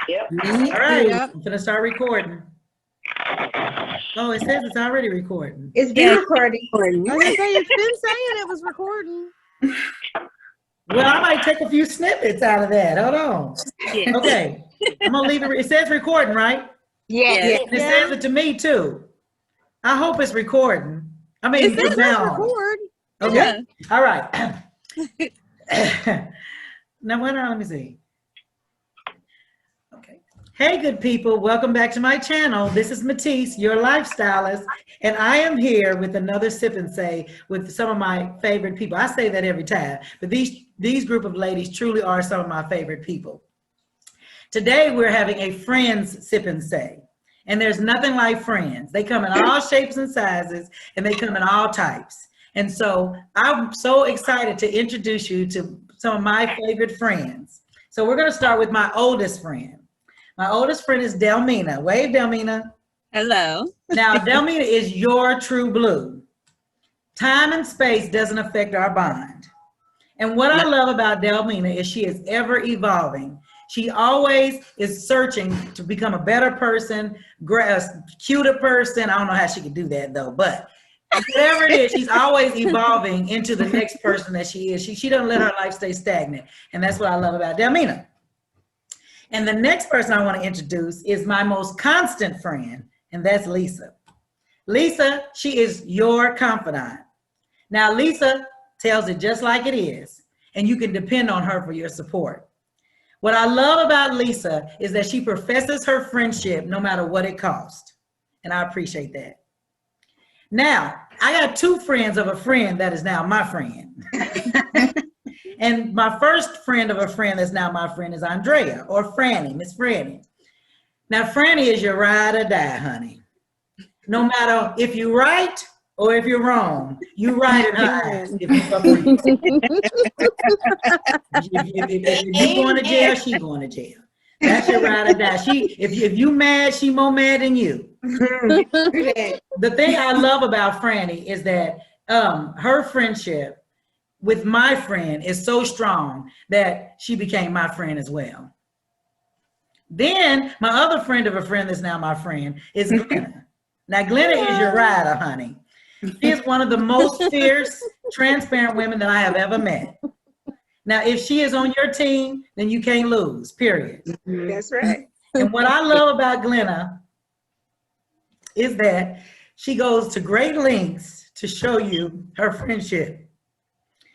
Yep. All right, I'm gonna start recording. Oh, it says it's already recording. It's been recording. I was gonna say, it's been saying it was recording. Well, I might take a few snippets out of that. Hold on. Yeah. Okay, I'm gonna leave it. It says recording, right? Yeah. And it says it to me too. I hope it's recording. I mean, It says now. record. Okay. Yeah. All right. Now, let me see. Okay. Hey, good people. Welcome back to my channel. This is Matisse, your lifestylist, and I am here with another Sip and Say with some of my favorite people. I say that every time, but these group of ladies truly are some of my favorite people. Today, we're having a friends Sip and Say, and there's nothing like friends. They come in all shapes and sizes, and they come in all types. And so I'm so excited to introduce you to some of my favorite friends. So we're going to start with my oldest friend. My oldest friend is Delmina. Wave, Delmina. Hello. Now, Delmina is your true blue. Time and space doesn't affect our bond. And what I love about Delmina is she is ever evolving. She always is searching to become a better person, a cuter person. I don't know how she can do that though, but whatever it is, she's always evolving into the next person that she is. She doesn't let her life stay stagnant. And that's what I love about Delmina. And the next person I want to introduce is my most constant friend, and that's Lisa. Lisa, she is your confidant. Now, Lisa tells it just like it is, and you can depend on her for your support. What I love about Lisa is that she professes her friendship no matter what it costs, and I appreciate that. Now, I got two friends of a friend that is now my friend. And my first friend of a friend that's now my friend is Andrea, or Franny, Miss Franny. Now, Franny is your ride or die, honey. No matter if you're right or if you're wrong, you right in her eyes. If you going to jail, she going to jail. That's your ride or die. If you mad, she more mad than you. The thing I love about Franny is that her friendship with my friend is so strong that she became my friend as well. Then my other friend of a friend that's now my friend is Glenna. Now Glenna is your rider, honey. She is one of the most fierce, transparent women that I have ever met. Now, if she is on your team, then you can't lose, period. That's right. And what I love about Glenna is that she goes to great lengths to show you her friendship.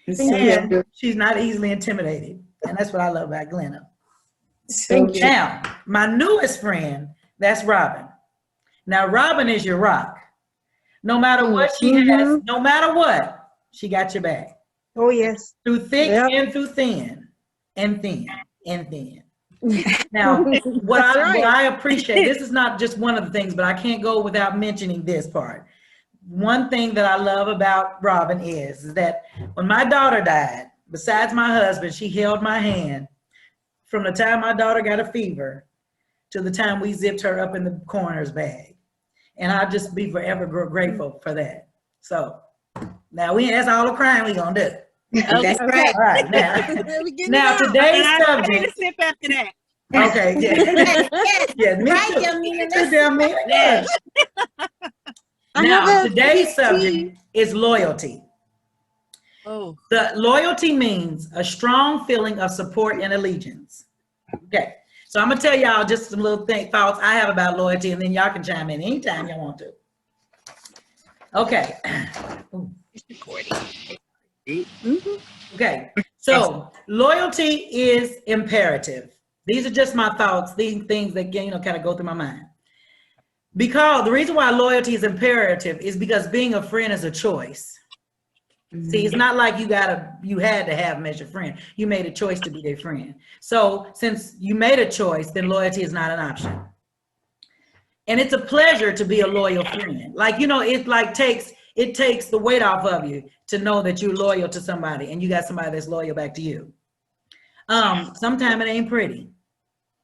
And she's not easily intimidated. And that's what I love about Glenna. Now, my newest friend, that's Robin. Now, Robin is your rock. No matter what she has, no matter what, she got your back. Oh, yes. Through thick and through thin, and thin, and thin. Now, what I appreciate, this is not just one of the things, but I can't go without mentioning this part. One thing that I love about Robin is that when my daughter died, besides my husband, she held my hand from the time my daughter got a fever to the time we zipped her up in the coroner's bag. And I'll just be forever grateful for that. So now that's all the crying we gonna do. That's right. All right, now today's subject. Sip after that. Okay, yeah, me too. Yes. Now today's subject is loyalty. Oh. The loyalty means a strong feeling of support and allegiance. Okay, so I'm gonna tell y'all just some little thoughts I have about loyalty, and then y'all can chime in anytime y'all want to. Okay. Okay, so loyalty is imperative. These are just my thoughts, these things that kind of go through my mind. Because the reason why loyalty is imperative is because being a friend is a choice. See, it's not like you had to have them as your friend. You made a choice to be their friend. So since you made a choice, then loyalty is not an option. And it's a pleasure to be a loyal friend. Like, it takes the weight off of you to know that you're loyal to somebody and you got somebody that's loyal back to you. Sometimes it ain't pretty.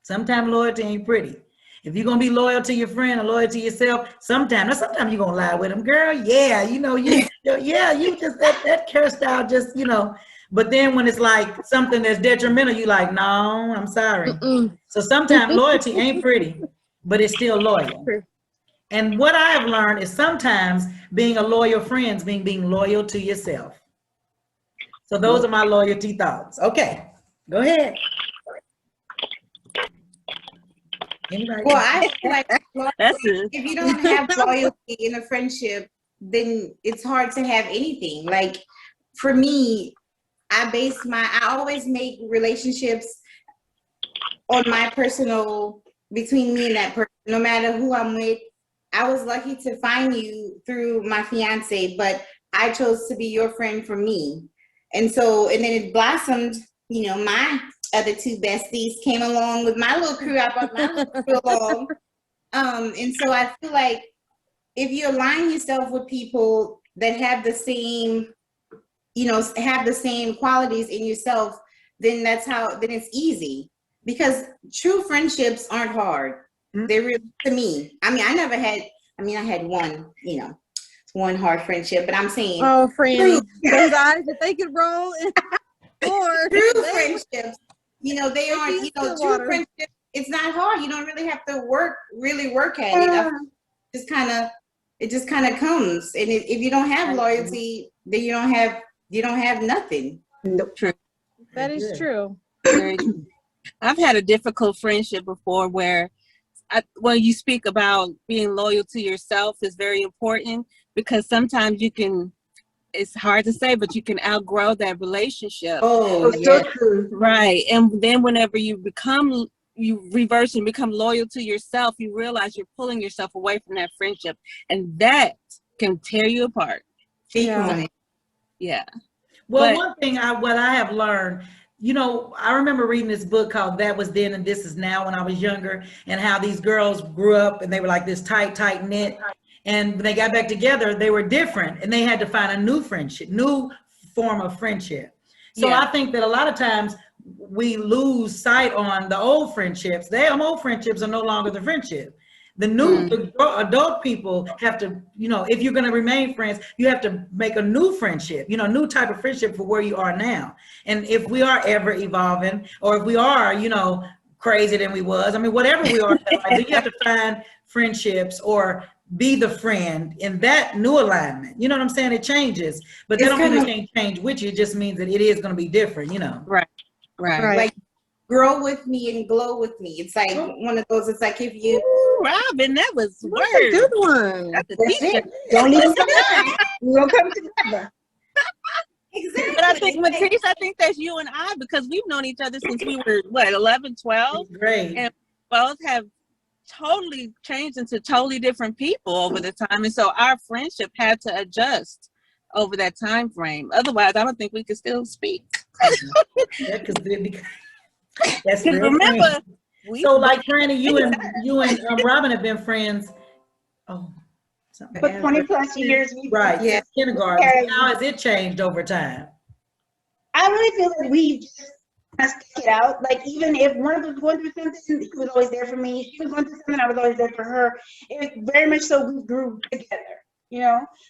Sometimes loyalty ain't pretty. If you're gonna be loyal to your friend or loyal to yourself, sometimes you're gonna lie with them, girl. Yeah, you just that hairstyle just, But then when it's like something that's detrimental, you like, no, I'm sorry. Mm-mm. So sometimes loyalty ain't pretty, but it's still loyal. True. And what I have learned is sometimes being a loyal friend means being loyal to yourself. So those are my loyalty thoughts. Okay, go ahead. Anybody? Well, I feel like That's it. if you don't have loyalty in a friendship, then it's hard to have anything. Like for me, I always make relationships on my personal, between me and that person, no matter who I'm with. I was lucky to find you through my fiance, but I chose to be your friend for me. And so, and then it blossomed, my other two besties came along with my little crew. I brought my little crew along. And so I feel like if you align yourself with people that have the same, have the same qualities in yourself, then then it's easy, because true friendships aren't hard. They're really, to me. I had one, one hard friendship, but I'm saying. Oh, Franny, those eyes, if they could roll in more. True friendships, they aren't, true water. friendships, it's not hard. You don't really have to really work at it. It just kind of comes. And if you don't have loyalty, then you don't have nothing. True. That is true. Very true. I've had a difficult friendship before where when you speak about being loyal to yourself is very important, because sometimes it's hard to say, but you can outgrow that relationship. Oh, yeah. So true. Right. And then whenever you reverse and become loyal to yourself, you realize you're pulling yourself away from that friendship, and that can tear you apart. Yeah. Yeah. Well, one thing what I have learned, I remember reading this book called That Was Then and This Is Now when I was younger, and how these girls grew up and they were like this tight knit. And when they got back together, they were different, and they had to find a new form of friendship. So I think that a lot of times we lose sight on the old friendships. Old friendships are no longer the friendship. The new adult people have to, if you're going to remain friends, you have to make a new friendship, new type of friendship for where you are now. And if we are ever evolving, or if we are, crazier than we was, whatever we are, then you have to find friendships or be the friend in that new alignment. You know what I'm saying? It changes, but that don't mean it can't change with you. It just means that it is going to be different, Right. Like, grow with me and glow with me. It's like one of those. It's like if you. Ooh, Robin, that was That's a good one. That's a That's t-shirt. it. Don't even come on. We'll come together. Exactly. But I think, Matisse, I think that's you and I, because we've known each other since we were, 11, 12? Great. And both have totally changed into totally different people over the time. And so our friendship had to adjust over that time frame. Otherwise, I don't think we could still speak. That's real. Remember, so like Franny, you and Robin have been friends. Oh, For 20 plus years. Right. Yeah. Kindergarten. How has it changed over time? I really feel like we just stick it out. Like, even if one of us was going through something, he was always there for me. She was going through something, I was always there for her. It was very much so we grew together.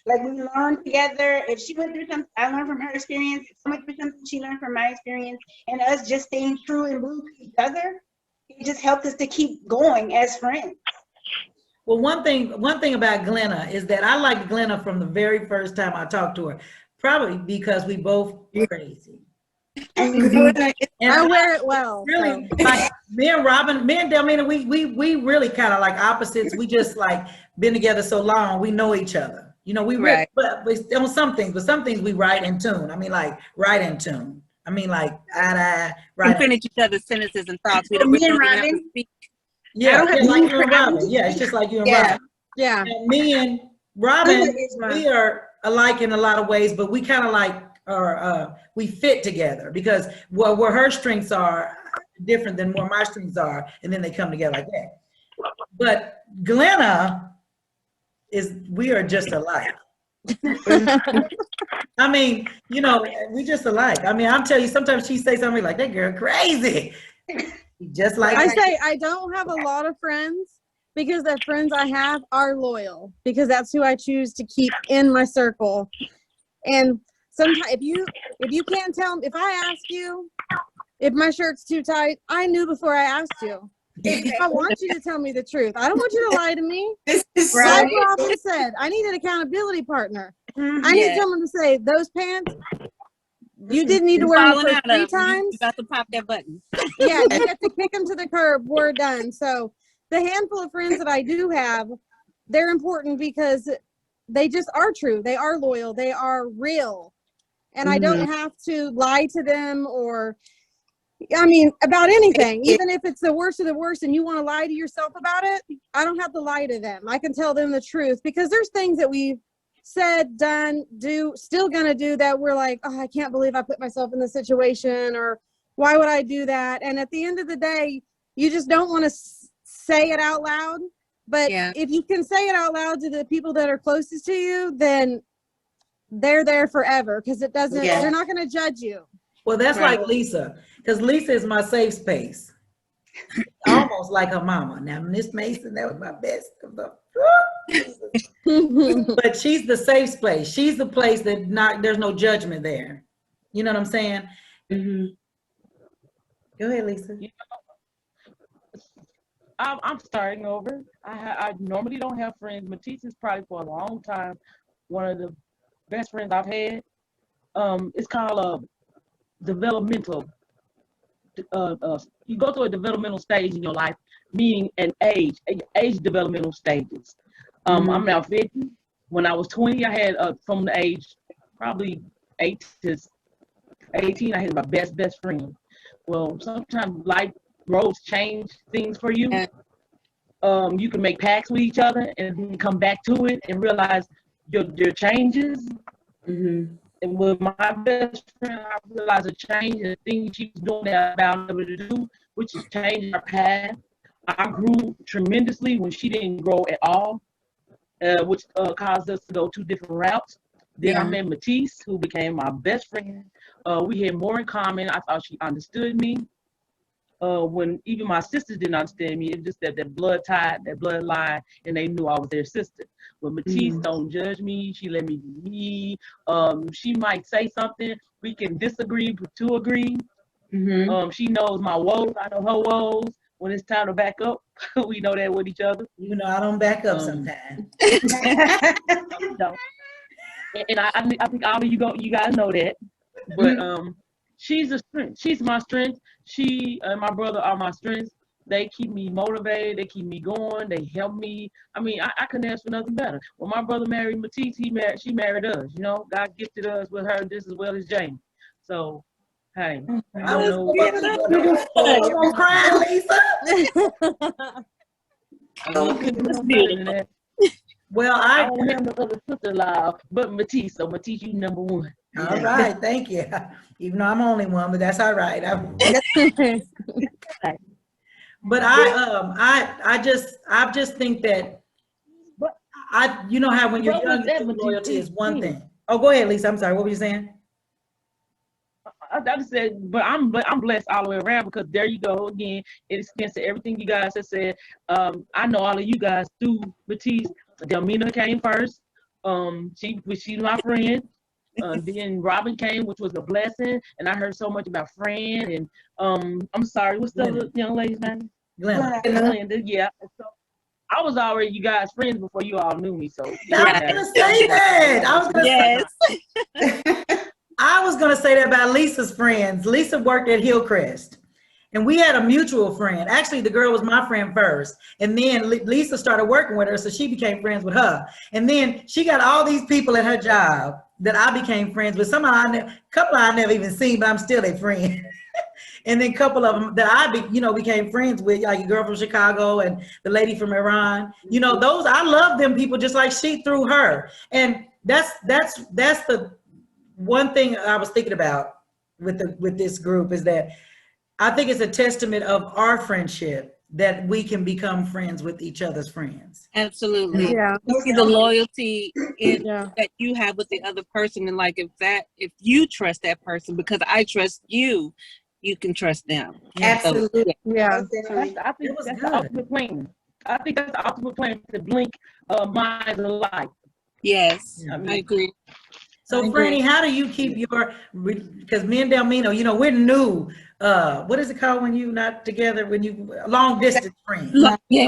Like we learned together. If she went through something, I learned from her experience. If I went through something, she learned from my experience. And us just staying true and blue to each other, it just helped us to keep going as friends. Well, one thing about Glenna is that I liked Glenna from the very first time I talked to her, probably because we both crazy. I wear it well. Really, like me and Robin, me and Delmina, we really kind of like opposites. We just like been together so long, we know each other. We Right. but on some things, we right in tune. Right in tune. Like eye to eye, we right. finish each other's sentences and thoughts. We don't Me and really have to Robin? speak. Yeah, like you and Robin. Yeah, it's just like you and Robin. Yeah. And me and Robin, we are alike in a lot of ways, but we kind of like we fit together because where her strengths are different than where my strengths are, and then they come together like that. But Glenna we are just alike. We just alike. I'm telling you, sometimes she say something like, that girl crazy. Just like I say, I don't have a lot of friends because the friends I have are loyal, because that's who I choose to keep in my circle. And sometimes if you can't tell, if I ask you if my shirt's too tight, I knew before I asked you. I want you to tell me the truth. I don't want you to lie to me. This is Like so Robin said, I need an accountability partner. Mhm. I need Yeah. someone to say, those pants, you didn't need to wear them Falling for out 3 of 'em. times. You got to pop that button. Yeah, you get to kick them to the curb. We're done. So the handful of friends that I do have, they're important because they just are true. They are loyal. They are real. And I don't have to lie to them or, I mean, about anything. Even if it's the worst of the worst and you want to lie to yourself about it, I don't have to lie to them. I can tell them the truth because there's things that we've said, done, do, still gonna do that we're like, oh, I can't believe I put myself in this situation, or why would I do that? And at the end of the day, you just don't want to say it out loud. But Yeah. if you can say it out loud to the people that are closest to you, then they're there forever because it doesn't, Yeah. they're not going to judge you. Well, that's Right. like Lisa, because Lisa is my safe space. Almost like her mama. Now, Miss Mason, that was my best of the. But she's the safe space. She's the place that there's no judgment there. You know what I'm saying? Go ahead, Lisa. I'm starting over. I normally don't have friends. Matisse is probably for a long time one of the best friends I've had. It's called a developmental. You go through a developmental stage in your life, meaning an age developmental stages. I'm now 50. When I was 20, I had from the age probably 8 to 18, I had my best friend. Well, sometimes life roads change things for you. Yeah. You can make pacts with each other and then come back to it and realize your changes. And with my best friend, I realized a change in the things she was doing that I bound able to do, which is changing our path. I grew tremendously when she didn't grow at all, which caused us to go 2 different routes. Then I met Matisse, who became my best friend. We had more in common. I thought she understood me. When even my sisters didn't understand me, it was just that blood tie, that bloodline, and they knew I was their sister. But Matisse don't judge me. She let me be me. She might say something. We can disagree, but to agree. She knows my woes. I know her woes. When it's time to back up, we know that with each other. You know, I don't back up sometimes. No. And I think all of you guys know that. But she's a strength. She's my strength. She and my brother are my strengths. They keep me motivated. They keep me going. They help me. I mean, I couldn't ask for nothing better. When my brother married Matisse, she married us. You know, God gifted us with her just as well as Jamie. So, hey, I don't know. Don't cry, Lisa. That's beautiful. Well, I don't have no other sister-in-law but Matisse. So Matisse, you number 1. All right, thank you. Even though I'm only one, but that's all right. But I just think that you know how when you're young, loyalty is one thing. Oh, go ahead, Lisa. I'm sorry. What were you saying? I just said, but I'm blessed all the way around because there you go again. It extends to everything you guys have said. I know all of you guys through Matisse. Delmina came first. She's my friend. Then Robin came, which was a blessing, and I heard so much about Fran and I'm sorry, what's the other young lady's name? Glenda. Yeah. So I was already you guys friends before you all knew me. So I was gonna say that. I was gonna say that about Lisa's friends. Lisa worked at Hillcrest. And we had a mutual friend. Actually, the girl was my friend first. And then Lisa started working with her, so she became friends with her. And then she got all these people at her job that I became friends with. A couple I never even seen, but I'm still their friend. And then a couple of them that I became friends with, like a girl from Chicago and the lady from Iran. You know, those, I love them people just like she through her. And that's the one thing I was thinking about with this group is that I think it's a testament of our friendship that we can become friends with each other's friends. Absolutely. Yeah. You see the loyalty that you have with the other person, and like if you trust that person because I trust you, you can trust them. Absolutely. Yeah. I think that's the ultimate plan. I think that's the ultimate plan to blink minds alike. Yes, Yeah. I agree. So, I agree. Franny, how do you keep your, because me and Delmino, you know, we're new, what is it called when you not together, when you, long distance friend? Yes.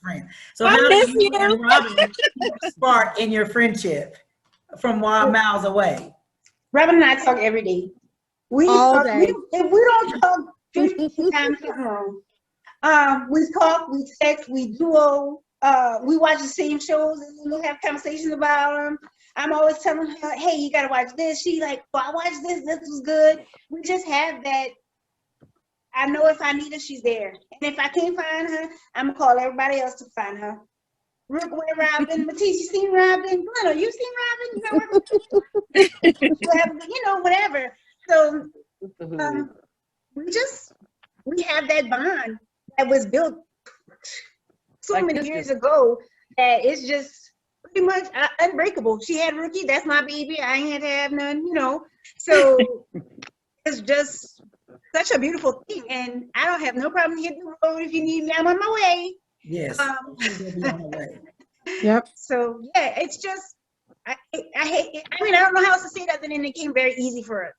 Friend. So I how do miss you you. and Robin keep a spark in your friendship from miles away? Robin and I talk every day. We All talk, day. if we don't talk 15 times a room, we talk, we text, we duo, we watch the same shows and we'll have conversations about them. I'm always telling her, hey, you gotta watch this. She like, well, I watched this, this was good. We just have that. I know if I need her, she's there. And if I can't find her, I'm gonna call everybody else to find her. Rook, where Robin? Matisse, you seen Robin? Glenn, you seen Robin? You have, you know, whatever. So we have that bond that was built so Like many this years is- ago that it's just pretty much unbreakable. She had Rookie, that's my baby. I ain't had to have none, you know. So it's just such a beautiful thing, and I don't have no problem hitting the road if you need me. I'm on my way. Yes. We'll be on the way. Yep. So yeah, it's just I hate it. I mean, I don't know how else to say it other than it came very easy for us.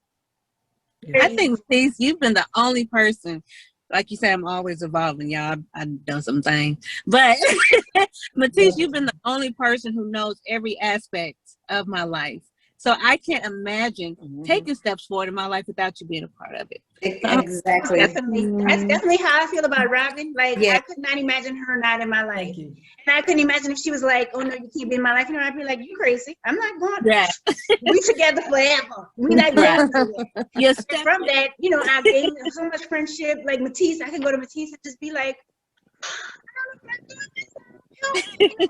I think, Matisse, you've been the only person, like you say, I'm always evolving, y'all. I've done some things. But Matisse, you've been the only person who knows every aspect of my life. So I can't imagine taking steps forward in my life without you being a part of it. Exactly. That's definitely how I feel about Robin. Like Yeah. I could not imagine her not in my life. Thank you. And I couldn't imagine if she was like, oh no, you can't be in my life. You know, I'd be like, you crazy. I'm not going. Yeah. We together forever. We not going nowhere. Your And step from that, you know, I gained so much friendship. Like Matisse, I can go to Matisse and just be like,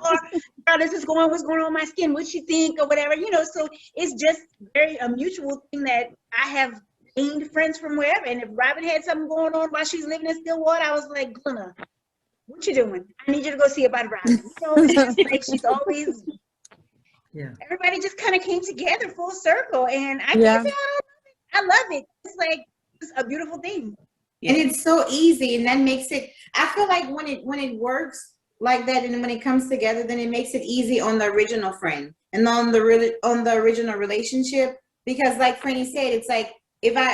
or how this is going, what's going on with my skin, what you think, or whatever, you know. So it's just very a mutual thing that I have gained friends from wherever. And if Robin had something going on while she was living in Stillwater, I was like, Glenna, what you doing? I need you to go see about Robin. You know, it's just like she's always. Yeah. Everybody just kind of came together full circle, and I Yeah. can't say I love it. It's like it's a beautiful thing. And it's so easy, and that makes it, I feel like when it works like that and when it comes together, then it makes it easy on the original friend and on the original relationship. Because like Franny said, it's like if I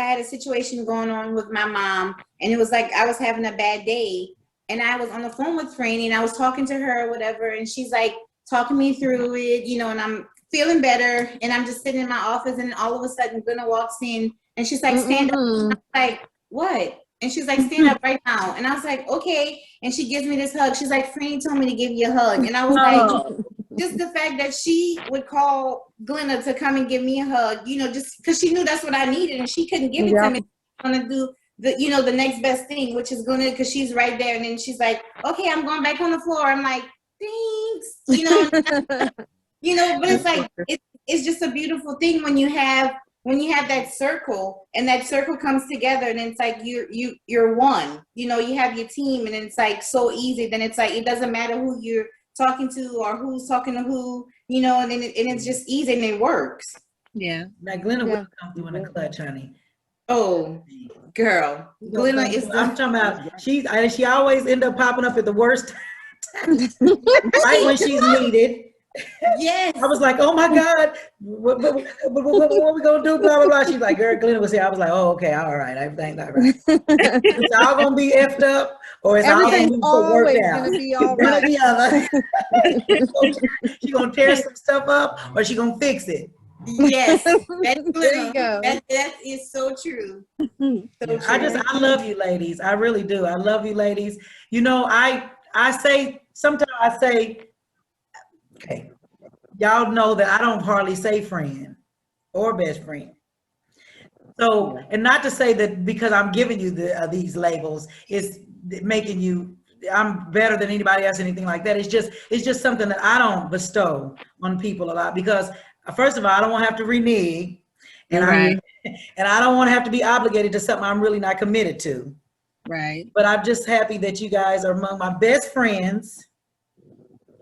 had a situation going on with my mom, and it was like I was having a bad day, and I was on the phone with Franny and I was talking to her or whatever, and she's like talking me through it, you know, and I'm feeling better, and I'm just sitting in my office, and all of a sudden Glenna walks in and she's like, stand up. And I'm like, what? And she's like, stand up right now. And I was like, okay. And she gives me this hug. She's like, Franny told me to give you a hug. And I was like, just the fact that she would call Glenna to come and give me a hug, you know, just because she knew that's what I needed, and she couldn't give it to me. I'm gonna do the next best thing, which is Glenna, because she's right there. And then she's like, okay, I'm going back on the floor. I'm like, thanks, you know. You know, but it's like it's just a beautiful thing when you have that circle, and that circle comes together, and it's like you're one. You know, you have your team, and it's like so easy. Then it's like it doesn't matter who you're talking to or who's talking to who. You know, and it's just easy and it works. Yeah. Now Glenna will come through in a clutch, honey. Oh, girl, Glenna is. I'm talking about. She always end up popping up at the worst time, right when she's needed. Yes. I was like, oh my God, what are we gonna do? Blah blah blah. She's like, girl, Glenna was here. I was like, oh okay, all right, everything's all right. It's all gonna be effed up, or it's Everything's all gonna be always worked out. gonna be all One or right. the other. She gonna tear some stuff up, or she gonna fix it. Yes. That's There you go. That is so true. So true. I love you ladies. I really do. I love you ladies. You know, I say, sometimes I say, okay, y'all know that I don't hardly say friend or best friend. So, and not to say that because I'm giving you these labels, it's making you, I'm better than anybody else, anything like that. It's just something that I don't bestow on people a lot, because first of all, I don't want to have to renege, and Right. and I don't want to have to be obligated to something I'm really not committed to. Right. But I'm just happy that you guys are among my best friends.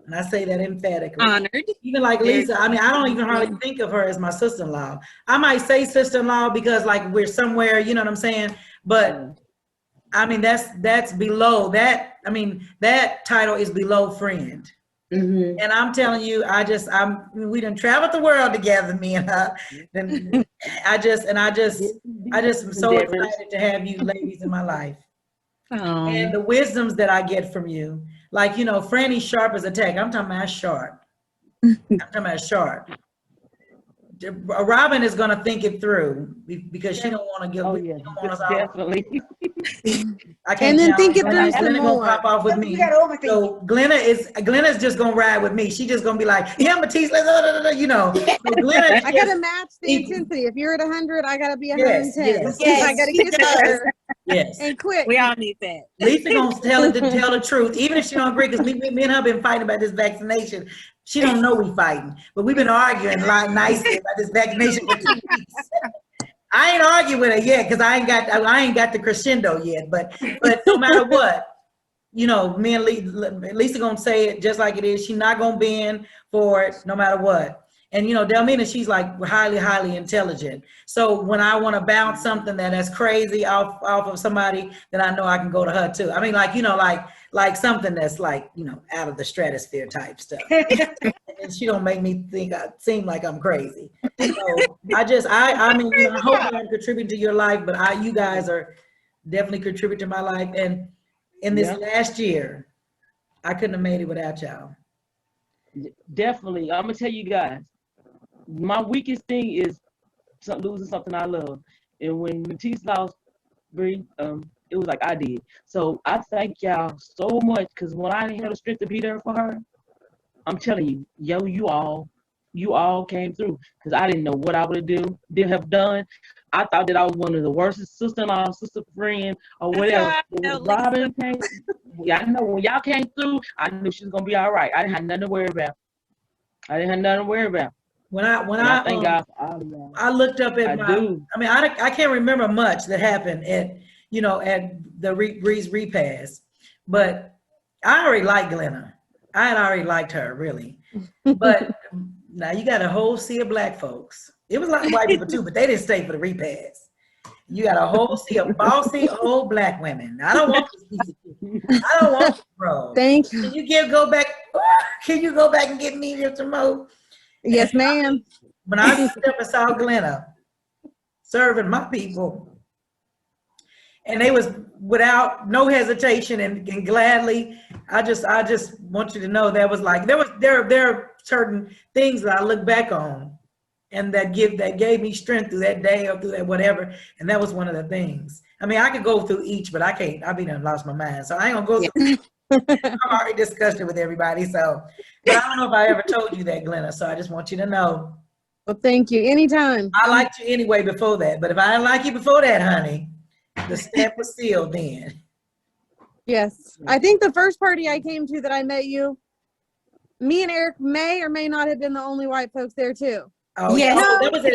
And I say that emphatically. Honored. Even like Lisa, I mean, I don't even hardly think of her as my sister-in-law. I might say sister-in-law because like we're somewhere, you know what I'm saying? But I mean, that's below that. I mean, that title is below friend. Mm-hmm. And I'm telling you, we done traveled the world together, me and her. And I just am so excited to have you ladies in my life. And the wisdoms that I get from you, like, you know, Franny's sharp as a tack. I'm talking about sharp. I'm talking about sharp. Robin is going to think it through because she don't want to give. Oh She yeah, don't want us all. definitely. I can't. And then think it Glenna, through some Glenna gonna more. pop off with You me. gotta overthink it. So Glenna's just gonna ride with me. She just gonna be like, yeah, Matisse, you know. So Glenna, I gotta match the intensity. If you're at 100, I gotta be 110. yes. I gotta get there yes. and quick. We all need that. Lisa gonna tell the truth, even if she don't agree. Because me and her been fighting about this vaccination. She don't know we fighting, but we've been arguing a lot nicely about this vaccination for 2 weeks. I ain't arguing with her yet because I ain't got the crescendo yet. But no matter what, you know, me and Lisa gonna say it just like it is. She's not gonna bend for it no matter what. And you know, Delmina, she's like highly intelligent. So when I want to bounce something that's crazy off of somebody, then I know I can go to her too. I mean, like, you know, like something that's like, you know, out of the stratosphere type stuff. And she don't make me seem like I'm crazy. So I mean, you know, I hope I'm contributing to your life, but you guys are definitely contributing to my life. And in this last year, I couldn't have made it without y'all. Definitely. I'm gonna tell you guys, my weakest thing is losing something I love. And when Matisse lost Bree, it was like I did. So I thank y'all so much because when I didn't have the strength to be there for her, I'm telling you, you all came through because I didn't know what I would have done. I thought that I was one of the worst sister-in-law, sister friend, or whatever. When Robin came, I know when y'all came through, I knew she was gonna be all right. I didn't have nothing to worry about. When I thank God for all of y'all. I looked up at I can't remember much that happened at the Breeze repast, but I already liked Glenna. I had already liked her really, but now you got a whole sea of black folks. It was like white people too, but they didn't stay for the repast. You got a whole sea of bossy old black women. I don't want this piece of shit. I don't want this bro. Thank you. Can you go back? Can you go back and get me some more? Yes, ma'am. When I stepped up and saw Glenna serving my people, and they was without no hesitation and gladly, I just want you to know there are certain things that I look back on and that gave me strength through that day or through that whatever, and that was one of the things. I mean, I could go through each, but I can't. I done lost my mind, so I ain't gonna go through. I've already discussed it with everybody, so. But I don't know if I ever told you that, Glenna. So I just want you to know. Well, thank you. Anytime. I liked you anyway before that, but if I didn't like you before that, honey, the stamp was sealed then. Yes, I think the first party I came to that I met you, me and Eric may or may not have been the only white folks there too. Oh yeah, that was it.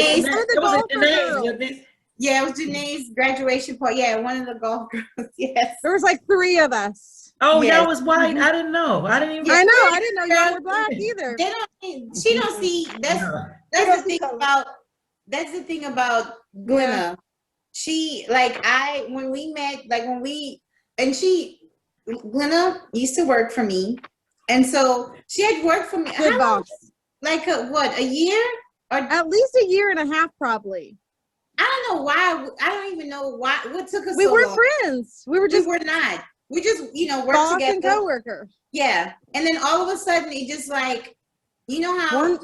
Yeah, it was Janae's graduation party. Yeah, one of the golf girls. Yes, there was like 3 of us. Oh, yes. Y'all was white. I didn't know. I didn't know y'all were black either. She don't see. That's the thing about Glenna. Yeah. She Glenna used to work for me, and so she had worked for me. Good boss. Like a year or at least a year and a half, probably. I don't know why. I don't even know why. What took us? We weren't friends. We were not. We just, worked boss together. And coworker. Yeah. And then all of a sudden it just like, you know how,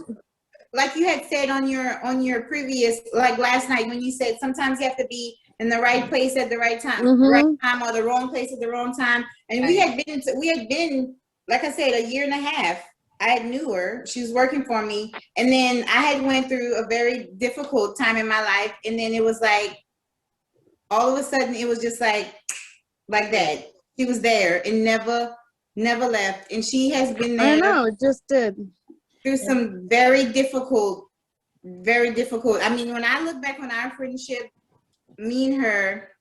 like you had said on your previous, like last night when you said sometimes you have to be in the right place at the right time, right time or the wrong place at the wrong time. And we had been, like I said, a year and a half. I had knew her. She was working for me. And then I had went through a very difficult time in my life. And then it was like, all of a sudden it was just like that. She was there and never left. And she has been there. I know, it just did. Through some very difficult. I mean, when I look back on our friendship, me and her,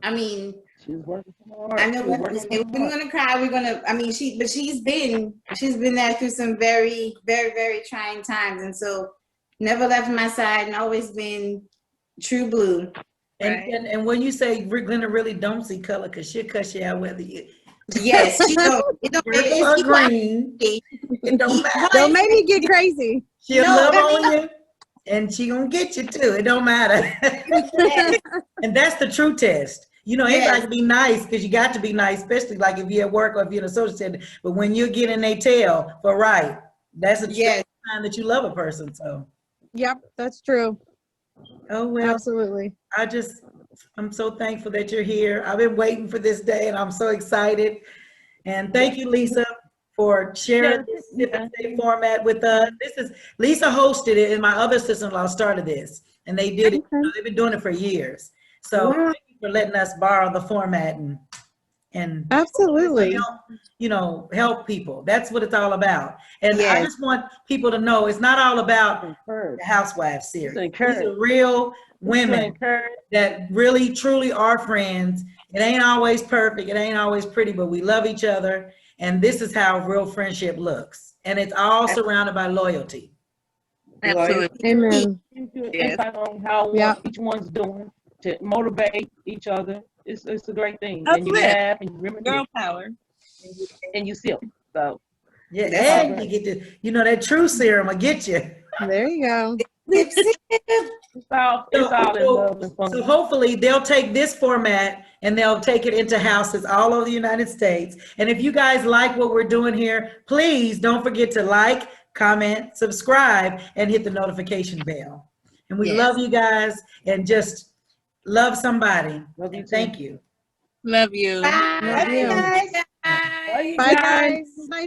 I mean, she's working hard. I know we're gonna cry. She's been there through some very, very, very trying times. And so never left my side and always been true blue. And when you say Glenna really don't see color, because she'll cuss you out whether you Yes, she don't. It don't Purple or green, it don't matter. Don't make me get crazy. She'll No, love I mean- on you, and she gonna get you too. It don't matter. And that's the true test. You know, anybody Yes. can be nice because you got to be nice, especially like if you're at work or if you're in a social setting. But when you get in their tail for right, that's a Yes. sign that you love a person. So, Yep, that's true. oh well, Absolutely. I'm so thankful that you're here. I've been waiting for this day, and I'm so excited. And thank you, Lisa, for sharing this Sip and Say format with us. Lisa hosted it, and my other sister-in-law started this, and they did it. Okay. They've been doing it for years. So Wow. thank you for letting us borrow the format and Absolutely. help, help people. That's what it's all about. And I Yes. just want people to know it's not all about Encourage. the Housewives series. It's These encourage. are real To women encourage. that really truly are friends. It ain't always perfect, it ain't always pretty, but we love each other, and this is how real friendship looks, and it's all surrounded by loyalty. Absolutely. Amen. Give you Yes. insight on how Yeah. each one's doing to motivate each other. It's a great thing. And you Uplift. laugh and you reminisce Girl power. and you sip. So Yeah, That's and all you get to, that true serum will get you. There you go. it's all in love and fun. So hopefully they'll take this format and they'll take it into houses all over the United States. And if you guys like what we're doing here, please don't forget to like, comment, subscribe, and hit the notification bell. And we Yes. love you guys, and just love somebody. Love you And too. thank you. Love you. Bye. Love you. Guys. Bye, you Bye, guys. guys. Nice